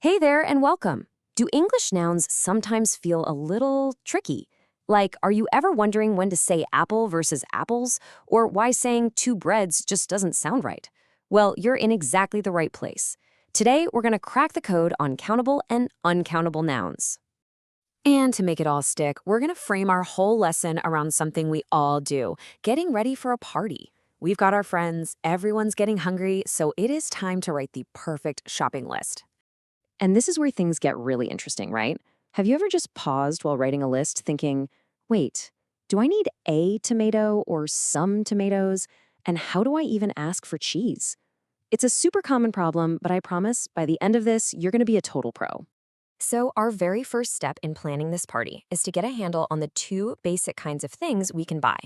Hey there and welcome. Do English nouns sometimes feel a little tricky? Like, are you ever wondering when to say apple versus apples, or why saying two breads just doesn't sound right? Well, you're in exactly the right place. Today, we're going to crack the code on countable and uncountable nouns. And to make it all stick, we're going to frame our whole lesson around something we all do, getting ready for a party. We've got our friends, everyone's getting hungry, so it is time to write the perfect shopping list. And this is where things get really interesting, right? Have you ever just paused while writing a list thinking, wait, do I need a tomato or some tomatoes? And how do I even ask for cheese? It's a super common problem, but I promise by the end of this, you're going to be a total pro. So our very first step in planning this party is to get a handle on the two basic kinds of things we can buy.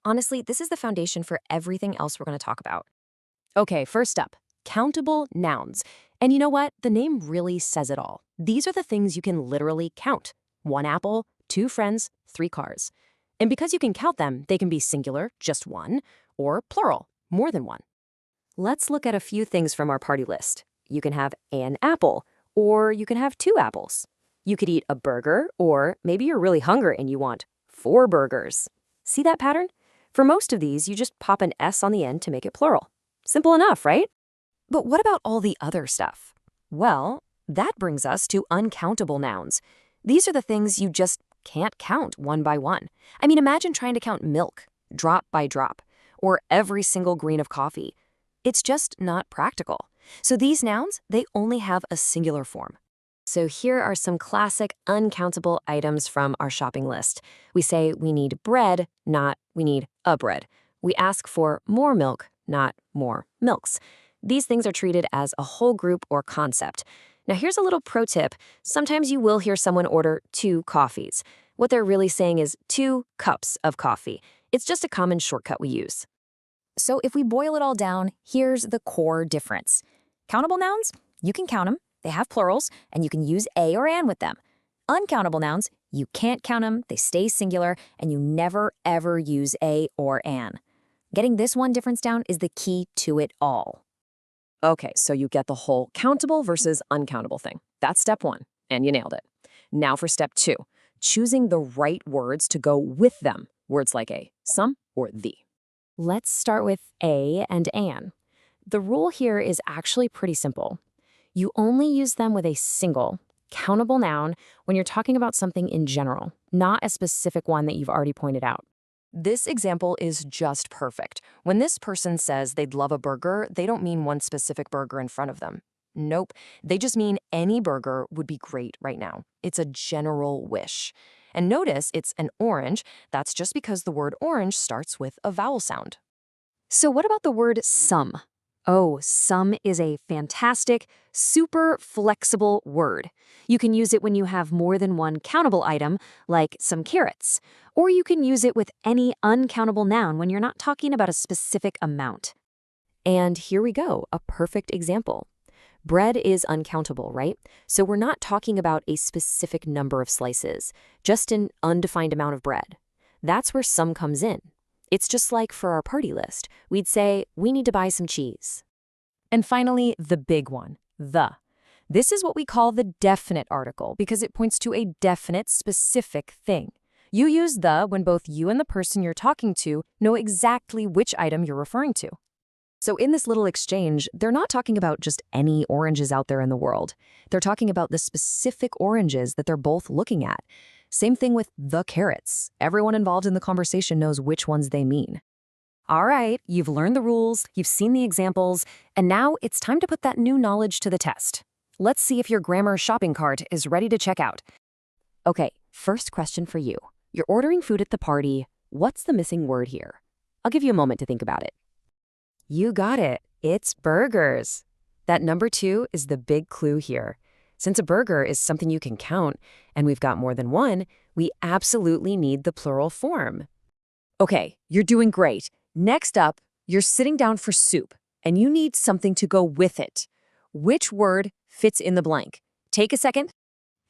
Honestly, this is the foundation for everything else we're going to talk about. Okay, first up, countable nouns. And you know what? The name really says it all. These are the things you can literally count. 1 apple, 2 friends, 3 cars. And because you can count them, they can be singular, just one, or plural, more than one. Let's look at a few things from our party list. You can have an apple, or you can have 2 apples. You could eat a burger, or maybe you're really hungry and you want 4 burgers. See that pattern? For most of these, you just pop an S on the end to make it plural. Simple enough, right? But what about all the other stuff? Well, that brings us to uncountable nouns. These are the things you just can't count one by one. I mean, imagine trying to count milk, drop by drop, or every single grain of coffee. It's just not practical. So these nouns, they only have a singular form. So here are some classic uncountable items from our shopping list. We say we need bread, not we need a bread. We ask for more milk, not more milks. These things are treated as a whole group or concept. Now here's a little pro tip. Sometimes you will hear someone order 2 coffees. What they're really saying is 2 cups of coffee. It's just a common shortcut we use. So if we boil it all down, here's the core difference. Countable nouns, you can count them, they have plurals, and you can use a or an with them. Uncountable nouns, you can't count them, they stay singular, and you never ever use a or an. Getting this one difference down is the key to it all. Okay, so you get the whole countable versus uncountable thing. That's step 1, and you nailed it. Now for step 2, choosing the right words to go with them. Words like a, some, or the. Let's start with a and an. The rule here is actually pretty simple. You only use them with a single, countable noun when you're talking about something in general, not a specific one that you've already pointed out. This example is just perfect. When this person says they'd love a burger, they don't mean one specific burger in front of them. Nope, they just mean any burger would be great right now. It's a general wish. And notice it's an orange. That's just because the word orange starts with a vowel sound. So what about the word some? Oh, some is a fantastic, super flexible word. You can use it when you have more than one countable item, like some carrots. Or you can use it with any uncountable noun when you're not talking about a specific amount. And here we go, a perfect example. Bread is uncountable, right? So we're not talking about a specific number of slices, just an undefined amount of bread. That's where some comes in. It's just like for our party list. We'd say, we need to buy some cheese. And finally, the big one, the. This is what we call the definite article because it points to a definite, specific thing. You use the when both you and the person you're talking to know exactly which item you're referring to. So in this little exchange, they're not talking about just any oranges out there in the world. They're talking about the specific oranges that they're both looking at. Same thing with the carrots. Everyone involved in the conversation knows which ones they mean. All right, you've learned the rules, you've seen the examples, and now it's time to put that new knowledge to the test. Let's see if your grammar shopping cart is ready to check out. Okay, first question for you. You're ordering food at the party. What's the missing word here? I'll give you a moment to think about it. You got it. It's burgers. That number 2 is the big clue here. Since a burger is something you can count, and we've got more than one, we absolutely need the plural form. Okay, you're doing great. Next up, you're sitting down for soup, and you need something to go with it. Which word fits in the blank? Take a second.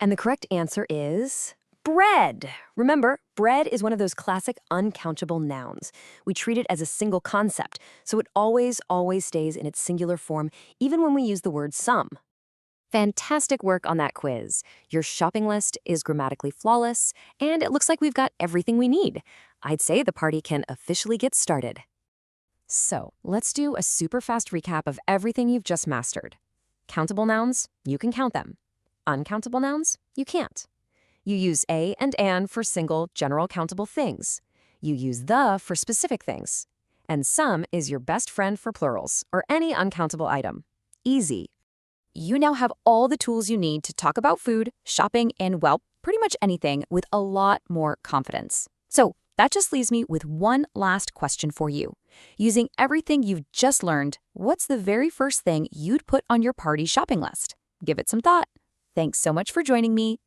And the correct answer is bread. Remember, bread is one of those classic uncountable nouns. We treat it as a single concept, so it always stays in its singular form, even when we use the word some. Fantastic work on that quiz. Your shopping list is grammatically flawless, and it looks like we've got everything we need. I'd say the party can officially get started. So, let's do a super fast recap of everything you've just mastered. Countable nouns, you can count them. Uncountable nouns, you can't. You use a and an for single, general countable things. You use the for specific things. And some is your best friend for plurals, or any uncountable item. Easy. You now have all the tools you need to talk about food, shopping, and, well, pretty much anything with a lot more confidence. So that just leaves me with one last question for you. Using everything you've just learned, what's the very first thing you'd put on your party shopping list? Give it some thought. Thanks so much for joining me.